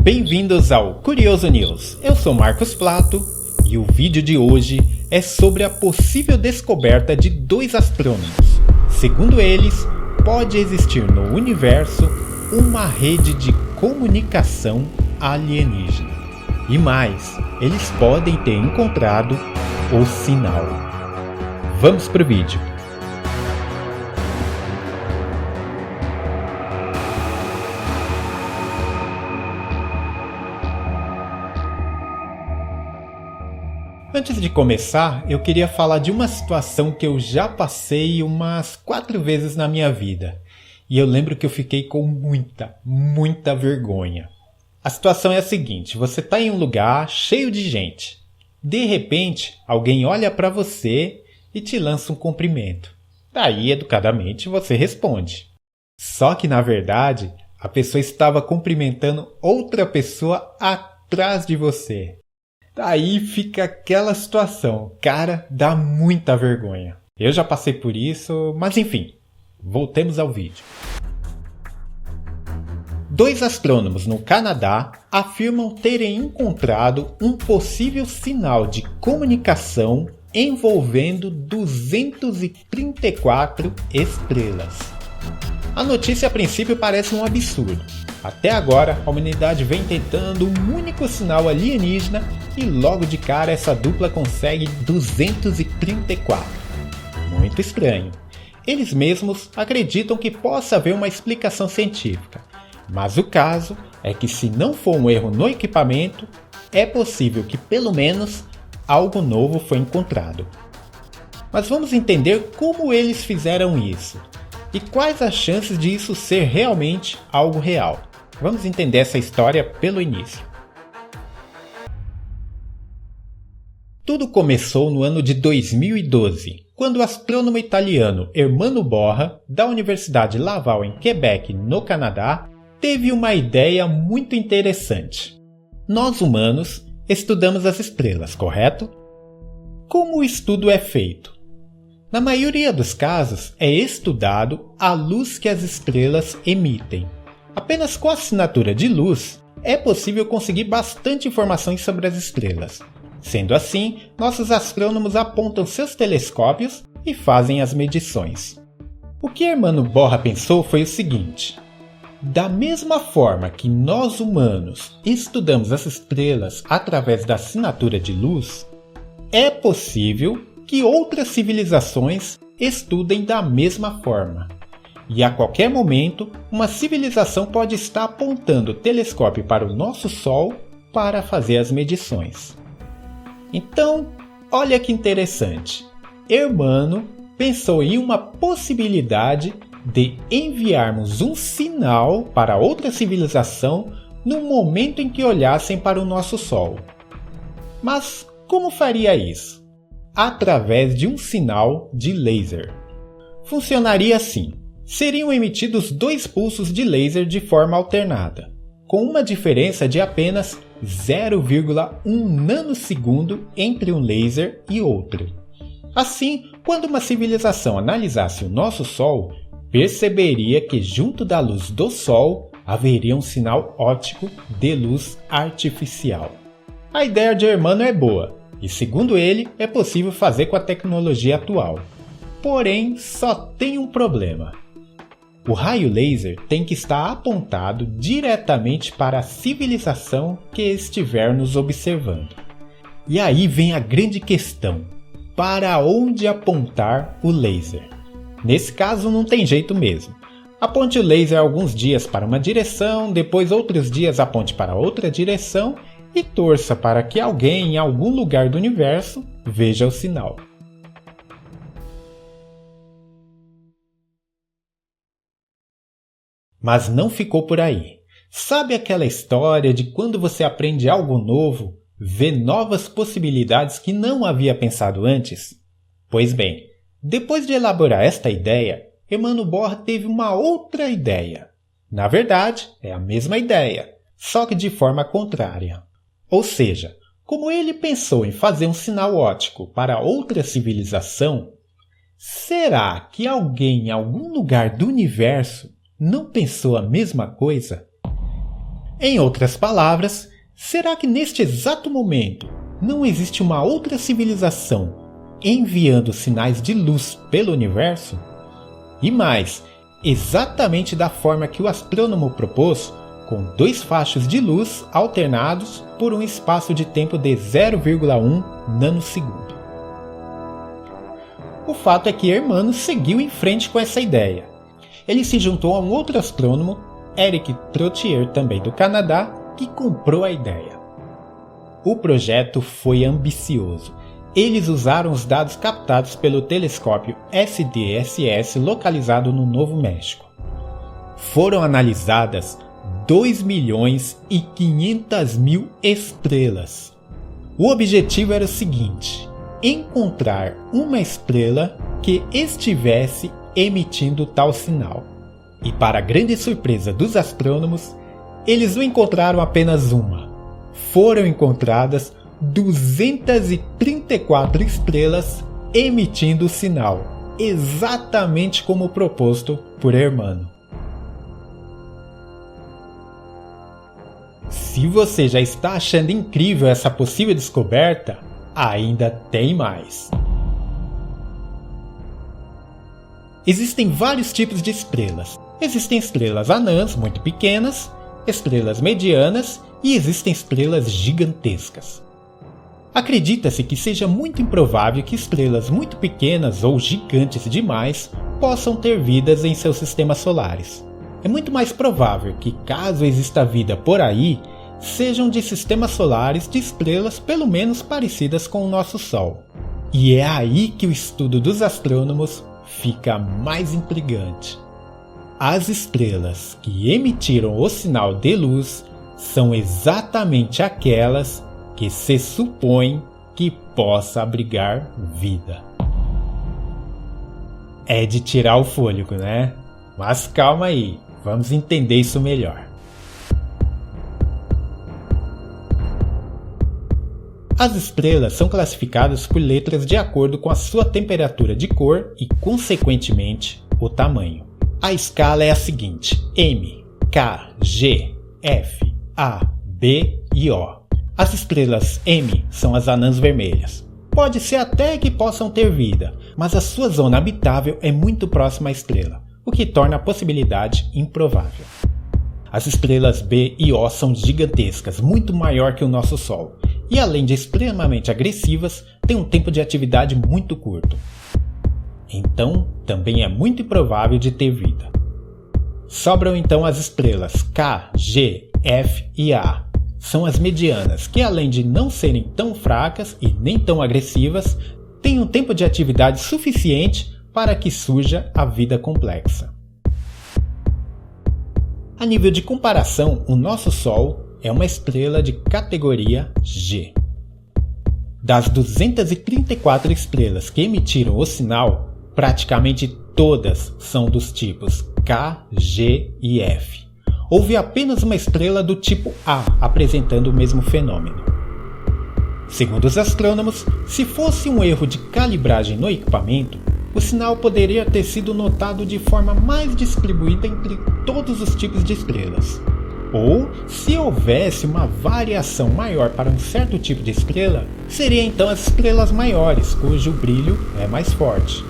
Bem-vindos ao Curioso News. Eu sou Marcos Plato e o vídeo de hoje é sobre a possível descoberta de dois astrônomos. Segundo eles, pode existir no universo uma rede de comunicação alienígena. E mais, eles podem ter encontrado o sinal. Vamos pro vídeo. Antes de começar, eu queria falar de uma situação que eu já passei umas 4 vezes na minha vida. E eu lembro que eu fiquei com muita vergonha. A situação é a seguinte: você está em um lugar cheio de gente. De repente, alguém olha para você e te lança um cumprimento. Daí, educadamente, você responde. Só que, na verdade, a pessoa estava cumprimentando outra pessoa atrás de você. Daí fica aquela situação. Cara, dá muita vergonha. Eu já passei por isso, mas enfim, voltemos ao vídeo. 2 astrônomos no Canadá afirmam terem encontrado um possível sinal de comunicação envolvendo 234 estrelas. A notícia a princípio parece um absurdo. Até agora, a humanidade vem tentando um único sinal alienígena e logo de cara essa dupla consegue 234. Muito estranho. Eles mesmos acreditam que possa haver uma explicação científica, mas o caso é que se não for um erro no equipamento, é possível que pelo menos algo novo foi encontrado. Mas vamos entender como eles fizeram isso e quais as chances de isso ser realmente algo real. Vamos entender essa história pelo início. Tudo começou no ano de 2012, quando o astrônomo italiano Ermanno Borra, da Universidade Laval em Quebec, no Canadá, teve uma ideia muito interessante. Nós humanos estudamos as estrelas, correto? Como o estudo é feito? Na maioria dos casos, é estudado a luz que as estrelas emitem. Apenas com a assinatura de luz, é possível conseguir bastante informações sobre as estrelas. Sendo assim, nossos astrônomos apontam seus telescópios e fazem as medições. O que Ermanno Borra pensou foi o seguinte: da mesma forma que nós humanos estudamos as estrelas através da assinatura de luz, é possível que outras civilizações estudem da mesma forma. E a qualquer momento, uma civilização pode estar apontando o telescópio para o nosso Sol para fazer as medições. Então, olha que interessante. Ermanno pensou em uma possibilidade de enviarmos um sinal para outra civilização no momento em que olhassem para o nosso Sol. Mas como faria isso? Através de um sinal de laser. Funcionaria assim: seriam emitidos 2 pulsos de laser de forma alternada, com uma diferença de apenas 0,1 nanosegundo entre um laser e outro. Assim, quando uma civilização analisasse o nosso Sol, perceberia que junto da luz do Sol haveria um sinal óptico de luz artificial. A ideia de Ermanno é boa, e segundo ele, é possível fazer com a tecnologia atual. Porém, só tem um problema. O raio laser tem que estar apontado diretamente para a civilização que estiver nos observando. E aí vem a grande questão: para onde apontar o laser? Nesse caso não tem jeito mesmo. Aponte o laser alguns dias para uma direção, depois outros dias aponte para outra direção e torça para que alguém em algum lugar do universo veja o sinal. Mas não ficou por aí. Sabe aquela história de quando você aprende algo novo, vê novas possibilidades que não havia pensado antes? Pois bem, depois de elaborar esta ideia, Ermanno Borra teve uma outra ideia. Na verdade, é a mesma ideia, só que de forma contrária. Ou seja, como ele pensou em fazer um sinal óptico para outra civilização, será que alguém em algum lugar do universo não pensou a mesma coisa? Em outras palavras, será que neste exato momento não existe uma outra civilização enviando sinais de luz pelo universo? E mais, exatamente da forma que o astrônomo propôs, com 2 fachos de luz alternados por um espaço de tempo de 0,1 nanosegundo. O fato é que Hermano seguiu em frente com essa ideia. Ele se juntou a um outro astrônomo, Eric Trottier, também do Canadá, que comprou a ideia. O projeto foi ambicioso. Eles usaram os dados captados pelo telescópio SDSS localizado no Novo México. Foram analisadas 2.500.000 estrelas. O objetivo era o seguinte: encontrar uma estrela que estivesse emitindo tal sinal. E para grande surpresa dos astrônomos, eles não encontraram apenas uma. Foram encontradas 234 estrelas emitindo o sinal, exatamente como proposto por Hermano. Se você já está achando incrível essa possível descoberta, ainda tem mais. Existem vários tipos de estrelas. Existem estrelas anãs, muito pequenas, estrelas medianas e existem estrelas gigantescas. Acredita-se que seja muito improvável que estrelas muito pequenas ou gigantes demais possam ter vidas em seus sistemas solares. É muito mais provável que, caso exista vida por aí, sejam de sistemas solares de estrelas pelo menos parecidas com o nosso Sol. E é aí que o estudo dos astrônomos fica mais intrigante. As estrelas que emitiram o sinal de luz são exatamente aquelas que se supõe que possa abrigar vida. É de tirar o fôlego, né? Mas calma aí, vamos entender isso melhor. As estrelas são classificadas por letras de acordo com a sua temperatura de cor e, consequentemente, o tamanho. A escala é a seguinte: M, K, G, F, A, B e O. As estrelas M são as anãs vermelhas. Pode ser até que possam ter vida, mas a sua zona habitável é muito próxima à estrela, o que torna a possibilidade improvável. As estrelas B e O são gigantescas, muito maior que o nosso Sol, e além de extremamente agressivas, têm um tempo de atividade muito curto. Então, também é muito improvável de ter vida. Sobram então as estrelas K, G, F e A. São as medianas, que além de não serem tão fracas e nem tão agressivas, têm um tempo de atividade suficiente para que surja a vida complexa. A nível de comparação, o nosso Sol é uma estrela de categoria G. Das 234 estrelas que emitiram o sinal, praticamente todas são dos tipos K, G e F. Houve apenas uma estrela do tipo A apresentando o mesmo fenômeno. Segundo os astrônomos, se fosse um erro de calibragem no equipamento, o sinal poderia ter sido notado de forma mais distribuída entre todos os tipos de estrelas. Ou, se houvesse uma variação maior para um certo tipo de estrela, seria então as estrelas maiores, cujo brilho é mais forte.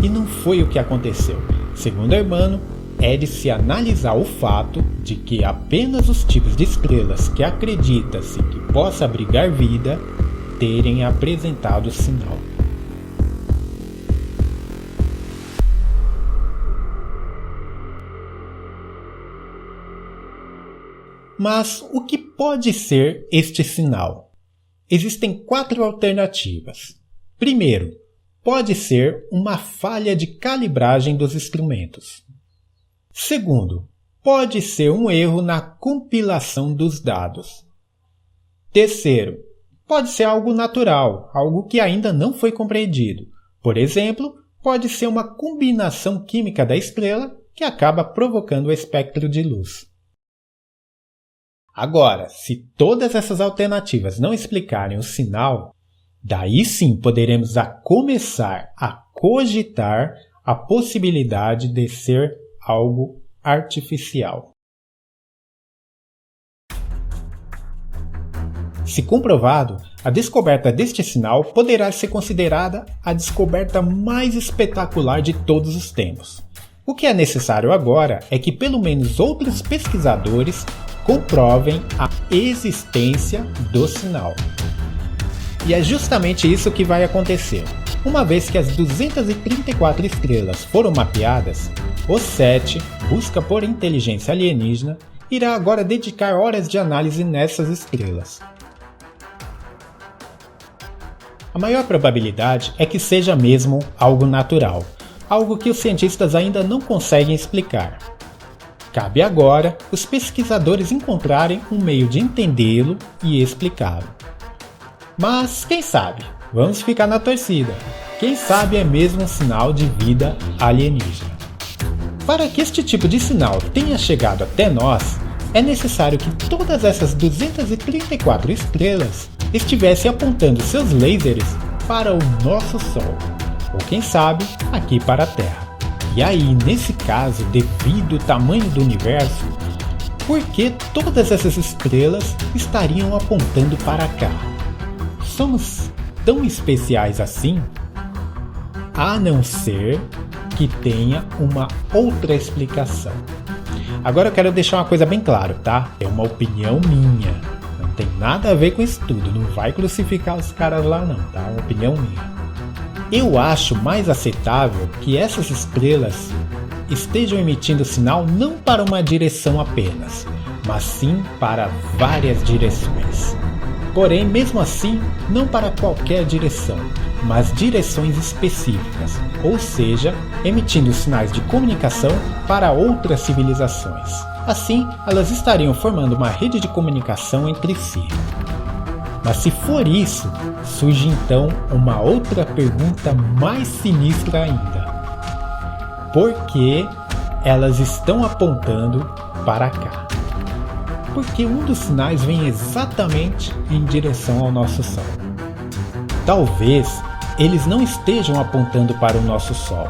E não foi o que aconteceu. Segundo Hermano, é de se analisar o fato de que apenas os tipos de estrelas que acredita-se que possa abrigar vida terem apresentado sinal. Mas o que pode ser este sinal? Existem 4 alternativas. Primeiro, pode ser uma falha de calibragem dos instrumentos. Segundo, pode ser um erro na compilação dos dados. Terceiro, pode ser algo natural, algo que ainda não foi compreendido. Por exemplo, pode ser uma combinação química da estrela que acaba provocando o espectro de luz. Agora, se todas essas alternativas não explicarem o sinal, daí sim poderemos começar a cogitar a possibilidade de ser algo artificial. Se comprovado, a descoberta deste sinal poderá ser considerada a descoberta mais espetacular de todos os tempos. O que é necessário agora é que pelo menos outros pesquisadores comprovem a existência do sinal. E é justamente isso que vai acontecer. Uma vez que as 234 estrelas foram mapeadas, o SETI, busca por inteligência alienígena, irá agora dedicar horas de análise nessas estrelas. A maior probabilidade é que seja mesmo algo natural, algo que os cientistas ainda não conseguem explicar. Cabe agora os pesquisadores encontrarem um meio de entendê-lo e explicá-lo. Mas quem sabe? Vamos ficar na torcida. Quem sabe é mesmo um sinal de vida alienígena. Para que este tipo de sinal tenha chegado até nós, é necessário que todas essas 234 estrelas estivessem apontando seus lasers para o nosso Sol, ou quem sabe, aqui para a Terra. E aí, nesse caso, devido ao tamanho do universo, por que todas essas estrelas estariam apontando para cá? Somos tão especiais assim? A não ser que tenha uma outra explicação. Agora eu quero deixar uma coisa bem clara, tá? É uma opinião minha. Não tem nada a ver com isso tudo. Não vai crucificar os caras lá não, tá? É uma opinião minha. Eu acho mais aceitável que essas estrelas estejam emitindo sinal não para uma direção apenas, mas sim para várias direções. Porém, mesmo assim, não para qualquer direção, mas direções específicas, ou seja, emitindo sinais de comunicação para outras civilizações. Assim, elas estariam formando uma rede de comunicação entre si. Mas se for isso, surge então uma outra pergunta mais sinistra ainda. Por que elas estão apontando para cá? Porque um dos sinais vem exatamente em direção ao nosso Sol. Talvez eles não estejam apontando para o nosso Sol.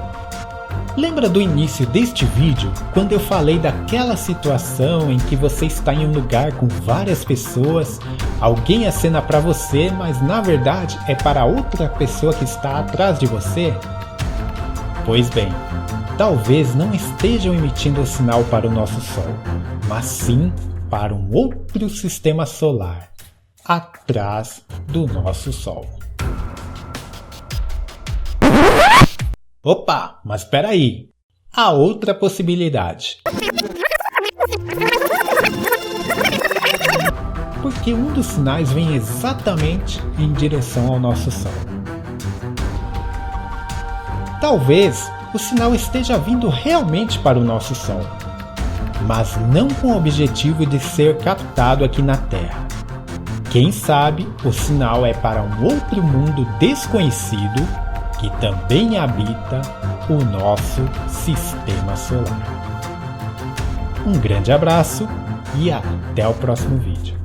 Lembra do início deste vídeo, quando eu falei daquela situação em que você está em um lugar com várias pessoas, alguém acena para você, mas na verdade é para outra pessoa que está atrás de você? Pois bem, talvez não estejam emitindo o sinal para o nosso Sol, mas sim para um outro sistema solar, atrás do nosso Sol. Opa, mas espera aí! Há outra possibilidade. Porque um dos sinais vem exatamente em direção ao nosso Sol. Talvez o sinal esteja vindo realmente para o nosso Sol, mas não com o objetivo de ser captado aqui na Terra. Quem sabe o sinal é para um outro mundo desconhecido que também habita o nosso sistema solar. Um grande abraço e até o próximo vídeo.